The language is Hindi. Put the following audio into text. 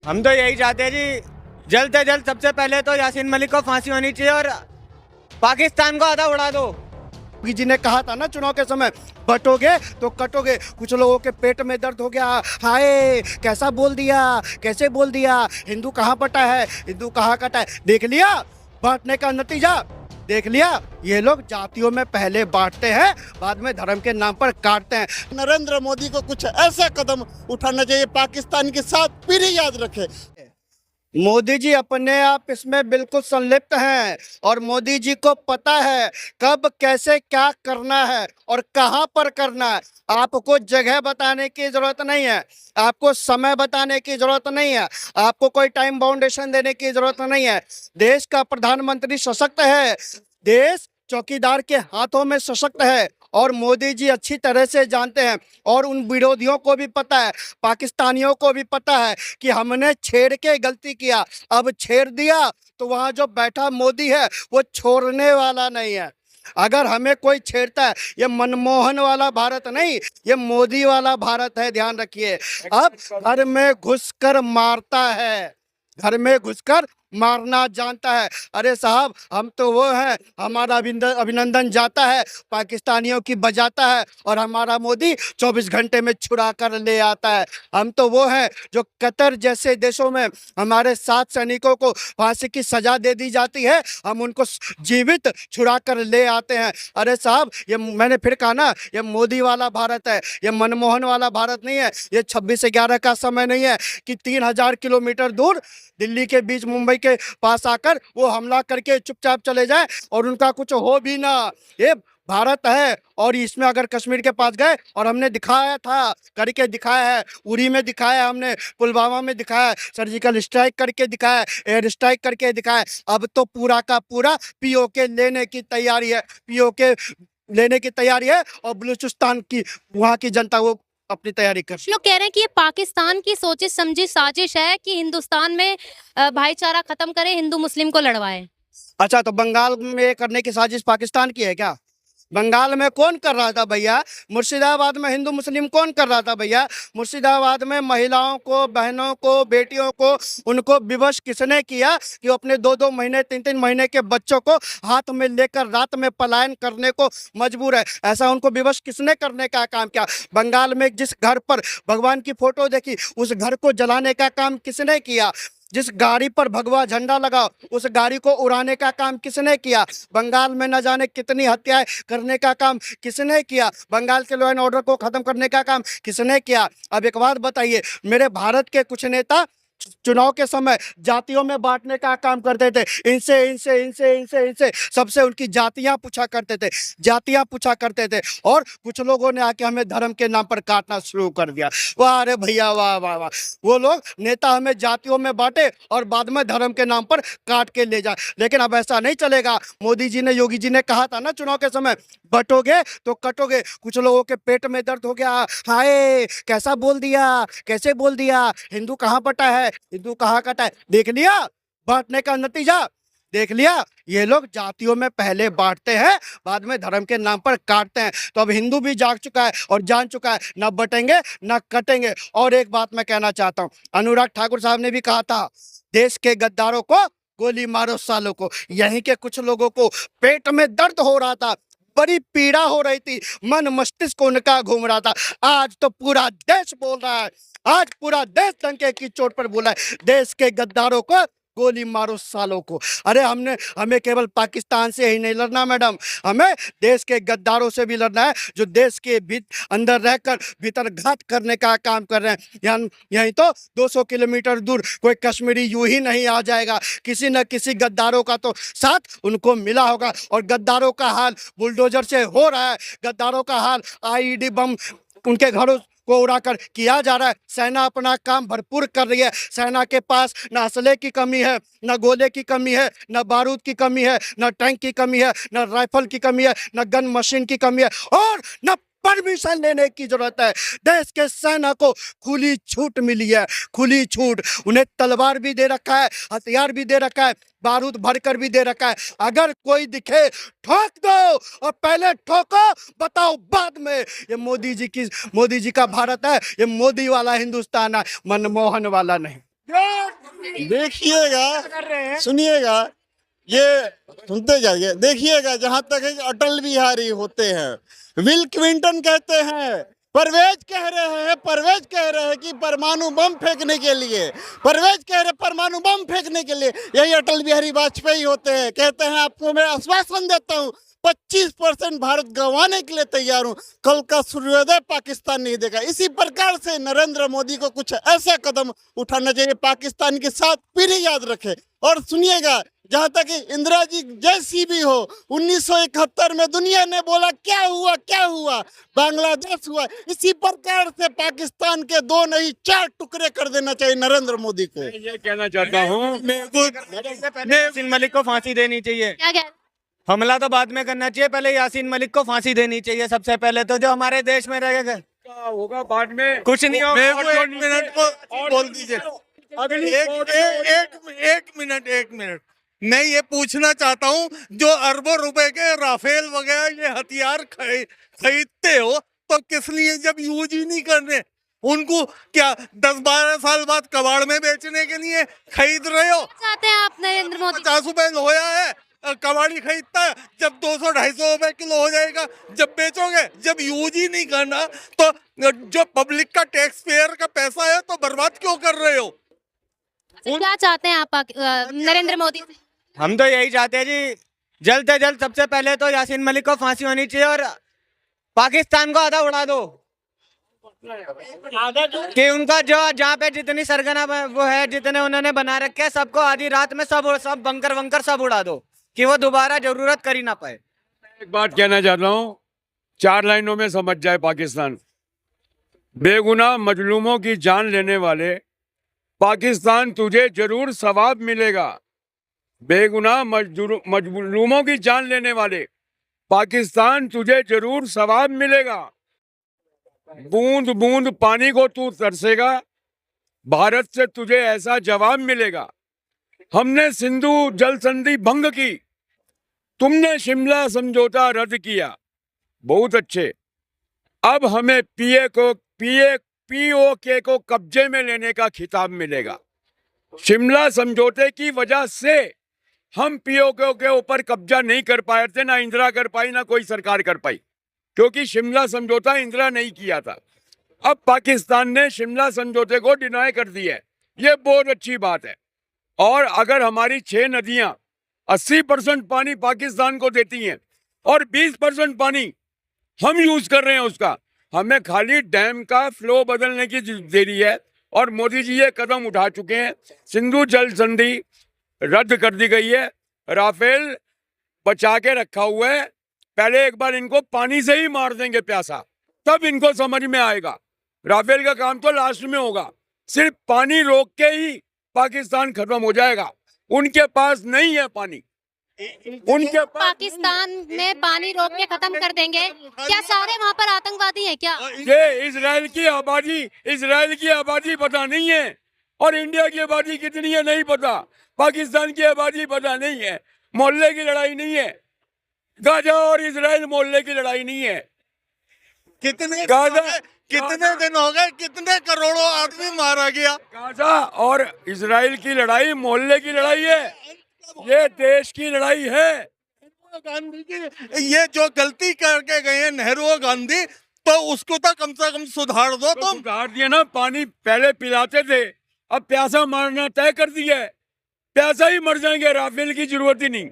हम तो यही चाहते हैं जी, जल्द से जल्द सबसे पहले तो यासीन मलिक को फांसी होनी चाहिए और पाकिस्तान को आधा उड़ा दो। योगी जी ने कहा था ना चुनाव के समय, बटोगे तो कटोगे। कुछ लोगों के पेट में दर्द हो गया, हाय कैसा बोल दिया, कैसे बोल दिया, हिंदू कहाँ बटा है, हिंदू कहाँ कटा है। देख लिया बांटने का नतीजा, देख लिया। ये लोग जातियों में पहले बांटते हैं, बाद में धर्म के नाम पर काटते हैं। नरेंद्र मोदी को कुछ ऐसा कदम उठाना चाहिए पाकिस्तान की 7 पीढ़ी याद रखे। मोदी जी अपने आप इसमें बिल्कुल संलिप्त हैं और मोदी जी को पता है कब कैसे क्या करना है और कहां पर करना है। आपको जगह बताने की जरूरत नहीं है, आपको समय बताने की जरूरत नहीं है, आपको कोई टाइम बाउंडेशन देने की जरूरत नहीं है। देश का प्रधानमंत्री सशक्त है, देश चौकीदार के हाथों में सशक्त है और मोदी जी अच्छी तरह से जानते हैं और उन विरोधियों को भी पता है, पाकिस्तानियों को भी पता है कि हमने छेड़ के गलती किया, अब छेड़ दिया तो वहाँ जो बैठा मोदी है वो छोड़ने वाला नहीं है। अगर हमें कोई छेड़ता है, ये मनमोहन वाला भारत नहीं, ये मोदी वाला भारत है, ध्यान रखिए। अब घर में घुसकर मारता है, घर में घुसकर मारना जानता है। अरे साहब हम तो वो हैं, हमारा अभिनंदन जाता है, पाकिस्तानियों की बजाता है और हमारा मोदी 24 घंटे में छुड़ा कर ले आता है। हम तो वो हैं जो कतर जैसे देशों में हमारे 7 सैनिकों को फांसी की सजा दे दी जाती है, हम उनको जीवित छुड़ा कर ले आते हैं। अरे साहब ये मैंने फिर कहा ना, ये मोदी वाला भारत है, ये मनमोहन वाला भारत नहीं है। ये 26/11 का समय नहीं है कि 3000 किलोमीटर दूर दिल्ली के बीच मुंबई के पास आकर वो हमला करके चुपचाप चले जाए और उनका कुछ हो भी ना। ये भारत है और इसमें अगर कश्मीर के पास गए और हमने दिखाया था, करके दिखाया है, उरी में दिखाया, हमने पुलवामा में दिखाया, सर्जिकल स्ट्राइक करके दिखाया, एयर स्ट्राइक करके दिखाया। अब तो पूरा का पूरा पीओके लेने की तैयारी है, पीओके लेने की तैयारी है और बलूचिस्तान की वहाँ की जनता वो अपनी तैयारी कर। कुछ लोग कह रहे हैं कि ये पाकिस्तान की सोची समझी साजिश है कि हिंदुस्तान में भाईचारा खत्म करे, हिंदू मुस्लिम को लड़वाए। अच्छा तो बंगाल में करने की साजिश पाकिस्तान की है क्या? बंगाल में कौन कर रहा था भैया? मुर्शिदाबाद में हिंदू मुस्लिम कौन कर रहा था भैया? मुर्शिदाबाद में महिलाओं को, बहनों को, बेटियों को, उनको विवश किसने किया कि वो अपने 2-2 महीने 3-3 महीने के बच्चों को हाथ में लेकर रात में पलायन करने को मजबूर है? ऐसा उनको विवश किसने करने का काम किया? बंगाल में जिस घर पर भगवान की फोटो देखी उस घर को जलाने का काम किसने किया? जिस गाड़ी पर भगवा झंडा लगा उस गाड़ी को उड़ाने का काम किसने किया? बंगाल में न जाने कितनी हत्याएं करने का काम किसने किया? बंगाल के लॉ एंड ऑर्डर को खत्म करने का काम किसने किया? अब एक बात बताइए, मेरे भारत के कुछ नेता चुनाव के समय जातियों में बांटने का काम करते थे, इनसे इनसे इनसे इनसे इनसे सबसे उनकी जातियां पूछा करते थे, जातियां पूछा करते थे और कुछ लोगों ने आके हमें धर्म के नाम पर काटना शुरू कर दिया। वाह अरे भैया वाह वाह वाह। वो लोग नेता हमें जातियों में बांटे और बाद में धर्म के नाम पर काट के ले जाए, लेकिन अब ऐसा नहीं चलेगा। मोदी जी ने, योगी जी ने कहा था ना चुनाव के समय, बटोगे तो कटोगे। कुछ लोगों के पेट में दर्द हो गया, हाय कैसा बोल दिया, कैसे बोल दिया, हिंदू कहाँ बटा है, हिंदू कहाँ कटा है। देख लिया बांटने का नतीजा, देख लिया। ये लोग जातियों में पहले बांटते हैं, बाद में धर्म के नाम पर काटते हैं। तो अब हिंदू भी जाग चुका है और जान चुका है, ना बटेंगे ना कटेंगे। और एक बात मैं कहना चाहता हूँ, अनुराग ठाकुर साहब ने भी कहा था, देश के गद्दारों को गोली मारो सालों को। यहीं के कुछ लोगों को पेट में दर्द हो रहा था, बड़ी पीड़ा हो रही थी, मन मस्तिष्क उनका घूम रहा था। आज तो पूरा देश बोल रहा है, आज पूरा देश डंके की चोट पर बोला है, देश के गद्दारों को गोली मारो सालों को। अरे हमें केवल पाकिस्तान से ही नहीं लड़ना मैडम, हमें देश के गद्दारों से भी लड़ना है जो देश के अंदर रहकर भीतर घात करने का काम कर रहे हैं। यहीं तो 200 किलोमीटर दूर कोई कश्मीरी यूं ही नहीं आ जाएगा, किसी न किसी गद्दारों का तो साथ उनको मिला होगा। और गद्दारों का हाल बुलडोजर से हो रहा है, गद्दारों का हाल आईईडी बम उनके घरों को उड़ाकर किया जा रहा है। सेना अपना काम भरपूर कर रही है, सेना के पास न असले की कमी है, न गोले की कमी है, न बारूद की कमी है, न टैंक की कमी है, न राइफल की कमी है, न गन मशीन की कमी है और न परमिशन लेने की जरूरत है। देश के सेना को खुली छूट मिली है, खुली छूट। उन्हें तलवार भी दे रखा है, हथियार भी दे रखा है, बारूद भरकर भी दे रखा है। अगर कोई दिखे ठोक दो और पहले ठोको, बताओ बाद में। ये मोदी जी का भारत है, ये मोदी वाला हिंदुस्तान है, मनमोहन वाला नहीं। देखिएगा, सुनिएगा, ये सुनते जाइए। देखिएगा, जहां तक है कि अटल बिहारी होते हैं, विल क्लिंटन कहते हैं, परवेज कह रहे हैं कि परमाणु बम फेंकने के लिए, परवेज कह रहे परमाणु बम फेंकने के लिए, यही अटल बिहारी वाजपेयी होते हैं। कहते हैं आपको मैं आश्वासन देता हूं 25% भारत गंवाने के लिए तैयार हूं, कल का सूर्योदय पाकिस्तान नहीं देगा। इसी प्रकार से नरेंद्र मोदी को कुछ ऐसा कदम उठाना चाहिए, पाकिस्तान की 7 पीढ़ी याद रखे। और सुनिएगा, जहां तक कि इंदिरा जी जैसी भी हो, 1971 में दुनिया ने बोला क्या हुआ, बांग्लादेश हुआ। इसी प्रकार से पाकिस्तान के 2 नहीं 4 टुकड़े कर देना चाहिए नरेंद्र मोदी को। ये कहना चाहता हूँ, यासीन मलिक को फांसी देनी चाहिए। क्या कह हमला तो बाद में करना चाहिए, पहले यासीन मलिक को फांसी देनी चाहिए सबसे पहले, तो जो हमारे देश में रहेगा होगा बाद में, कुछ नहीं होगा। मेरे को 1 मिनट को बोल दीजिए। एक मिनट मैं ये पूछना चाहता हूँ, जो अरबों रुपए के राफेल वगैरह ये हथियार खरीदते हो, तो किस लिए, जब यूज ही नहीं करने, उनको क्या 10-12 साल बाद कबाड़ में बेचने के लिए खरीद रहे हो? चाहते हैं आप नरेंद्र मोदी? 50 रुपए लोया है, कबाड़ी खरीदता है, जब 200-250 रुपए किलो हो जाएगा, जब बेचोगे, जब यूज ही नहीं करना, तो जो पब्लिक का टैक्स पेयर का पैसा है तो बर्बाद क्यों कर रहे हो? क्या चाहते हैं आप नरेंद्र मोदी से? हम तो यही चाहते हैं जी, जल्द से जल्द सबसे पहले तो यासीन मलिक को फांसी होनी चाहिए और पाकिस्तान को आधा उड़ा दो, कि उनका जो जहाँ पे जितनी सरगना वो है, जितने उन्होंने बना रखे हैं, सबको आधी रात में सब बंकर वंकर सब उड़ा दो, कि वो दोबारा जरूरत कर ही ना पाए। एक बात कहना चाहता हूँ, 4 लाइनों में समझ जाए पाकिस्तान। बेगुनाह मजलूमों की जान लेने वाले, पाकिस्तान तुझे जरूर सवाब मिलेगा। बेगुनाह मजलूमों की जान लेने वाले, पाकिस्तान तुझे जरूर सवाब मिलेगा। बूंद बूंद पानी को तू तरसेगा, भारत से तुझे ऐसा जवाब मिलेगा। हमने सिंधु जल संधि भंग की, तुमने शिमला समझौता रद्द किया, बहुत अच्छे। अब हमें पीओके को कब्जे में लेने का खिताब मिलेगा। शिमला समझौते की वजह से हम पीओके के ऊपर कब्जा नहीं कर पाए थे, ना इंदिरा कर पाई, ना कोई सरकार कर पाई, क्योंकि शिमला समझौता इंदिरा नहीं किया था। अब पाकिस्तान ने शिमला समझौते को डिनाई कर दिया है, ये बहुत अच्छी बात है। और अगर हमारी 6 नदियां 80% पानी पाकिस्तान को देती हैं और 20% पानी हम यूज कर रहे हैं उसका, हमें खाली डैम का फ्लो बदलने की देरी है। और मोदी जी ये कदम उठा चुके हैं। सिंधु जल संधि रद्द कर दी गई है, राफेल बचा के रखा हुआ है। पहले एक बार इनको पानी से ही मार देंगे प्यासा, तब इनको समझ में आएगा। राफेल का काम तो लास्ट में होगा, सिर्फ पानी रोक के ही पाकिस्तान खत्म हो जाएगा। उनके पास नहीं है पानी, उनके पास पाकिस्तान में पानी रोक के खत्म कर देंगे? क्या सारे वहाँ पर आतंकवादी हैं क्या? ये इजराइल की आबादी पता नहीं है, और इंडिया की आबादी कितनी है नहीं पता, पाकिस्तान की आबादी पता नहीं है। मोहल्ले की लड़ाई नहीं है, गाजा और इजराइल मोहल्ले की लड़ाई नहीं है। कितने गाजा दिन हो गए, कितने करोड़ों आदमी मारा गया? गाजा और इजराइल की लड़ाई मोहल्ले की लड़ाई है, ये देश की लड़ाई है। गांधी की ये जो गलती करके गए हैं नेहरू और गांधी, तो उसको तो कम से कम सुधार दो तुम। सुधार दिया ना, पानी पहले पिलाते थे, अब प्यासा मारना तय कर दिया है, प्यासा ही मर जाएंगे, राफेल की जरूरत ही नहीं।